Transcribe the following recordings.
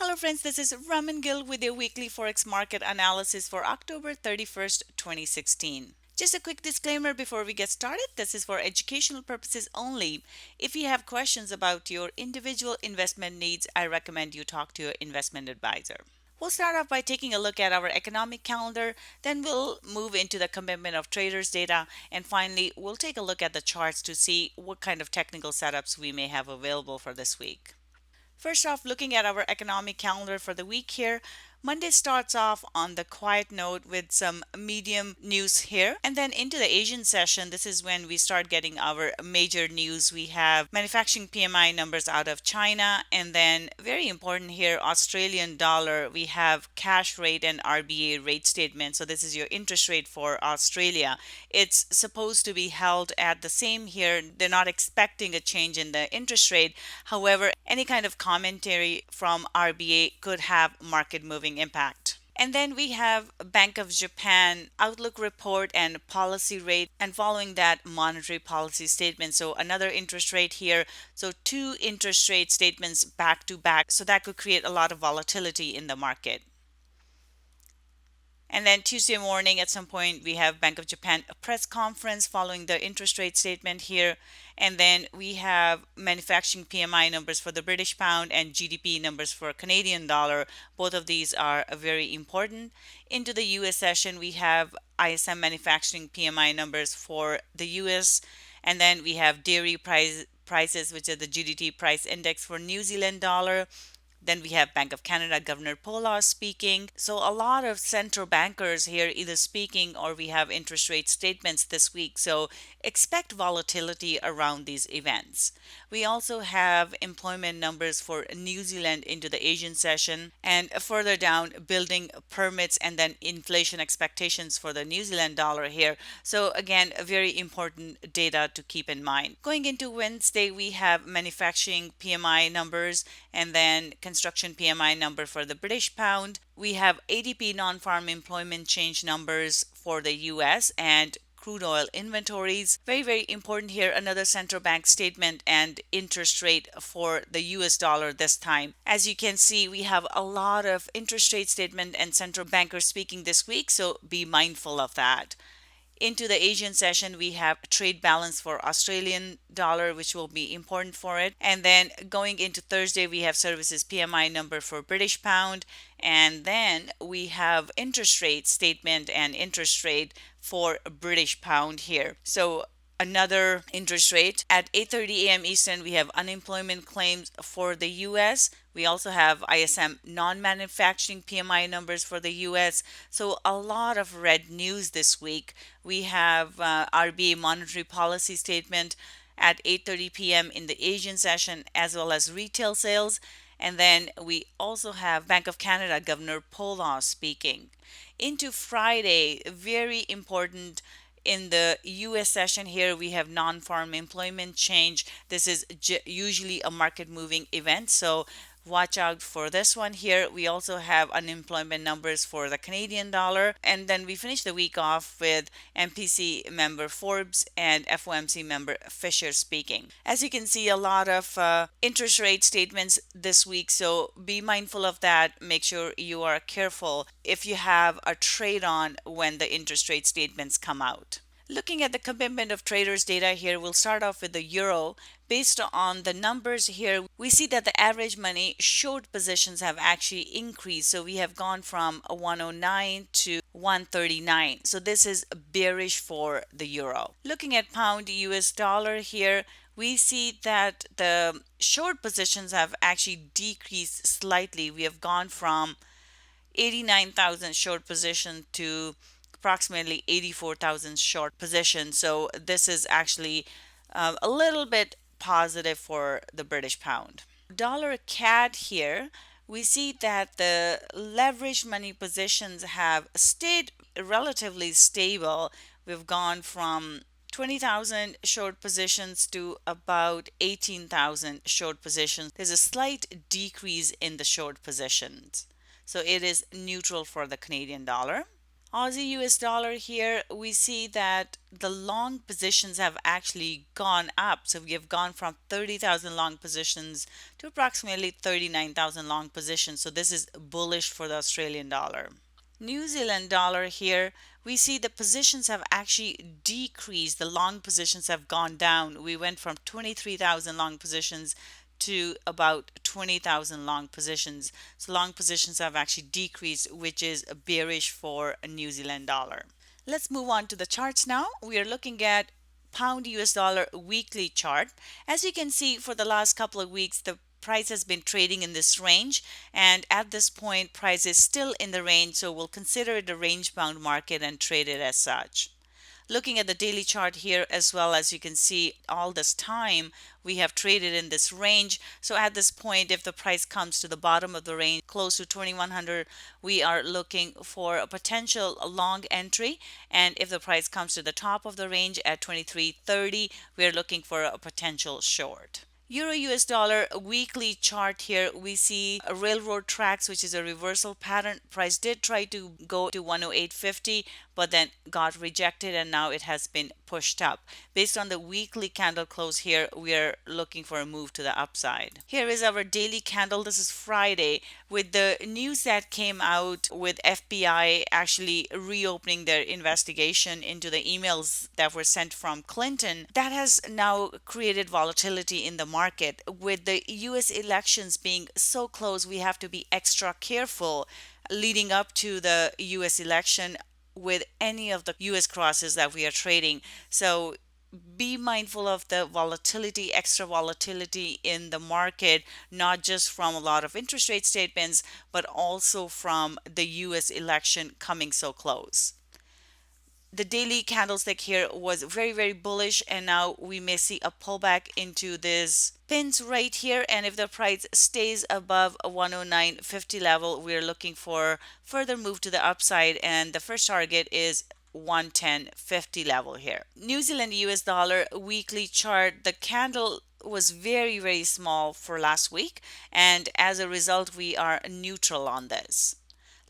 Hello friends, this is Raman Gill with your weekly Forex market analysis for October 31st, 2016. Just a quick disclaimer before we get started. This is for educational purposes only. If you have questions about your individual investment needs, I recommend you talk to your investment advisor. We'll start off by taking a look at our economic calendar, then we'll move into the commitment of traders data, and finally we'll take a look at the charts to see what kind of technical setups we may have available for this week. First off, looking at our economic calendar for the week here, Monday starts off on the quiet note with some medium news here. And then into the Asian session, this is when we start getting our major news. We have manufacturing PMI numbers out of China. And then, very important here, Australian dollar. We have cash rate and RBA rate statement. So, this is your interest rate for Australia. It's supposed to be held at the same here. They're not expecting a change in the interest rate. However, any kind of commentary from RBA could have market moving impact. And then we have Bank of Japan outlook report and policy rate, and following that, monetary policy statement. So another interest rate here. So two interest rate statements back to back. So that could create a lot of volatility in the market. And then Tuesday morning, at some point, we have Bank of Japan a press conference following the interest rate statement here. And then we have manufacturing PMI numbers for the British pound and GDP numbers for Canadian dollar. Both of these are very important. Into the US session, we have ISM manufacturing PMI numbers for the US. And then we have dairy prices, which are the GDT price index for New Zealand dollar. Then we have Bank of Canada Governor Polar speaking. So a lot of central bankers here either speaking, or we have interest rate statements this week. So expect volatility around these events. We also have employment numbers for New Zealand into the Asian session, and further down, building permits and then inflation expectations for the New Zealand dollar here. So again, a very important data to keep in mind. Going into Wednesday, we have manufacturing PMI numbers, and then construction PMI number for the British pound. We have ADP non-farm employment change numbers for the US, and crude oil inventories. Very important here, another central bank statement and interest rate for the US dollar this time. As you can see, we have a lot of interest rate statement and central bankers speaking this week, so be mindful of that. Into the Asian session, we have trade balance for Australian dollar, which will be important for it. And then going into Thursday, we have services PMI number for British pound. And then we have interest rate statement and interest rate for British pound here. So another interest rate. At 8:30 a.m. Eastern, we have unemployment claims for the US. We also have ISM non-manufacturing PMI numbers for the US. So a lot of red news this week. We have RBA monetary policy statement at 8:30 p.m. in the Asian session, as well as retail sales. And then we also have Bank of Canada Governor Polar speaking. Into Friday, very important. In the US session here, we have non-farm employment change. This is usually a market moving event, so watch out for this one here. We also have unemployment numbers for the Canadian dollar. And then we finish the week off with MPC member Forbes and FOMC member Fisher speaking. As you can see, a lot of interest rate statements this week, so be mindful of that. Make sure you are careful if you have a trade on when the interest rate statements come out. Looking at the commitment of traders data here, we'll start off with the euro. Based on the numbers here, we see that the average money short positions have actually increased. So we have gone from 109 to 139. So this is bearish for the euro. Looking at pound US dollar here, we see that the short positions have actually decreased slightly. We have gone from 89,000 short position to approximately 84,000 short position. So this is actually a little bit positive for the British pound. Dollar CAD here, we see that the leveraged money positions have stayed relatively stable. We've gone from 20,000 short positions to about 18,000 short positions. There's a slight decrease in the short positions. So it is neutral for the Canadian dollar. Aussie US dollar here, we see that the long positions have actually gone up. So we have gone from 30,000 long positions to approximately 39,000 long positions. So this is bullish for the Australian dollar. New Zealand dollar here, we see the positions have actually decreased. The long positions have gone down. We went from 23,000 long positions to about 20,000 long positions. So long positions have actually decreased, which is bearish for a New Zealand dollar. Let's move on to the charts now. We are looking at pound US dollar weekly chart. As you can see, for the last couple of weeks, the price has been trading in this range, and at this point price is still in the range, so we'll consider it a range bound market and trade it as such. Looking at the daily chart here as well, as you can see, all this time we have traded in this range. So at this point, if the price comes to the bottom of the range close to 2100, we are looking for a potential long entry, and if the price comes to the top of the range at 2330, we are looking for a potential short. Euro US dollar weekly chart here, we see a railroad tracks, which is a reversal pattern. Price did try to go to 108.50, but then got rejected, and now it has been pushed up. Based on the weekly candle close here, we are looking for a move to the upside. Here is our daily candle. This is Friday, with the news that came out with FBI actually reopening their investigation into the emails that were sent from Clinton. That has now created volatility in the market. With the US elections being so close, we have to be extra careful leading up to the US election with any of the US crosses that we are trading. So be mindful of the volatility, extra volatility in the market, not just from a lot of interest rate statements, but also from the US election coming so close. The daily candlestick here was very bullish, and now we may see a pullback into this pins right here, and if the price stays above a 109.50 level, we're looking for further move to the upside, and the first target is 110.50 level here. New Zealand US dollar weekly chart, the candle was very small for last week, and as a result we are neutral on this.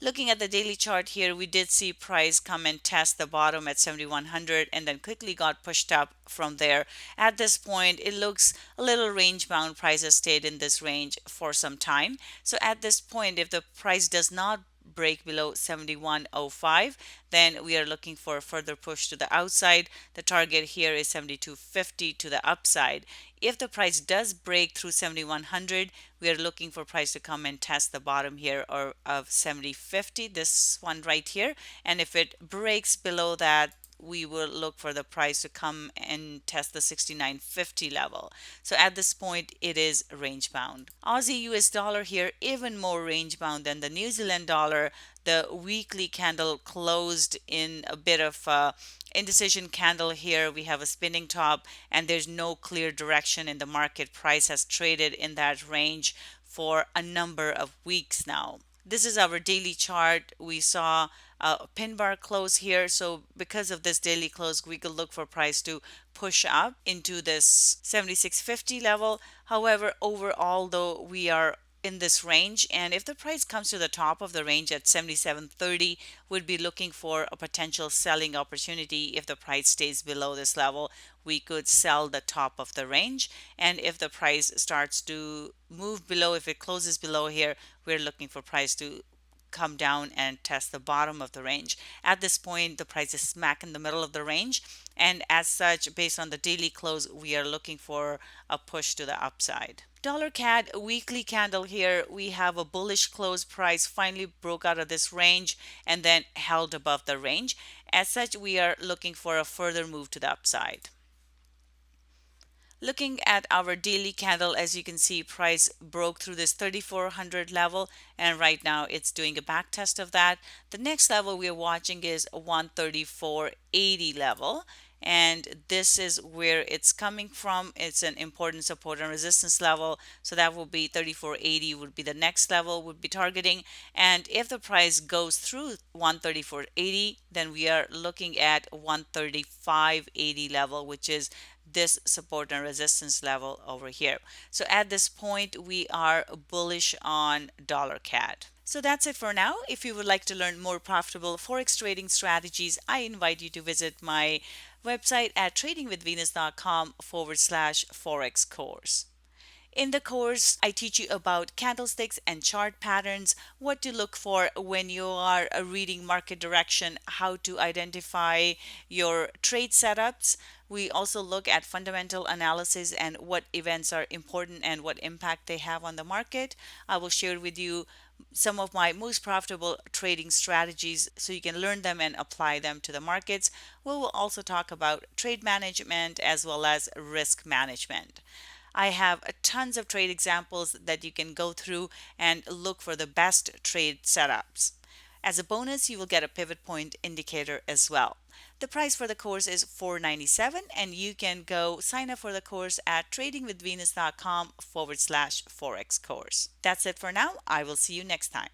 Looking at the daily chart here, we did see price come and test the bottom at 7100 and then quickly got pushed up from there. At this point, it looks a little range bound. Price has stayed in this range for some time. So at this point, if the price does not break below 7105, then we are looking for a further push to the outside. The target here is 7250 to the upside. If the price does break through 7100, we are looking for price to come and test the bottom here or of 7050, this one right here, and if it breaks below that, we will look for the price to come and test the 69.50 level. So at this point, it is range bound. Aussie US dollar here, even more range bound than the New Zealand dollar. The weekly candle closed in a bit of indecision candle here. We have a spinning top, and there's no clear direction in the market. Price has traded in that range for a number of weeks now. This is our daily chart. We saw a pin bar close here, so because of this daily close, we could look for price to push up into this 7650 level. However, overall though, we are in this range, and if the price comes to the top of the range at 7730, would be looking for a potential selling opportunity. If the price stays below this level, we could sell the top of the range, and if the price starts to move below, if it closes below here, we're looking for price to come down and test the bottom of the range. At this point, the price is smack in the middle of the range, and as such, based on the daily close, we are looking for a push to the upside. Dollar CAD weekly candle here, we have a bullish close. Price finally broke out of this range and then held above the range. As such, we are looking for a further move to the upside. Looking at our daily candle, as you can see, price broke through this 3400 level, and right now it's doing a back test of that. The next level we're watching is a 134.80 level, and this is where it's coming from. It's an important support and resistance level, so that will be 34.80 would be the next level would be targeting. And if the price goes through 134.80, then we are looking at 135.80 level, which is this support and resistance level over here. So at this point, we are bullish on dollar CAD. So that's it for now. If you would like to learn more profitable Forex trading strategies, I invite you to visit my website at tradingwithvenus.com/Forex course. In the course, I teach you about candlesticks and chart patterns, what to look for when you are reading market direction, how to identify your trade setups. We also look at fundamental analysis and what events are important and what impact they have on the market. I will share with you some of my most profitable trading strategies so you can learn them and apply them to the markets. We will also talk about trade management as well as risk management. I have tons of trade examples that you can go through and look for the best trade setups. As a bonus, you will get a pivot point indicator as well. The price for the course is $497, and you can go sign up for the course at tradingwithvenus.com/Forex course. That's it for now. I will see you next time.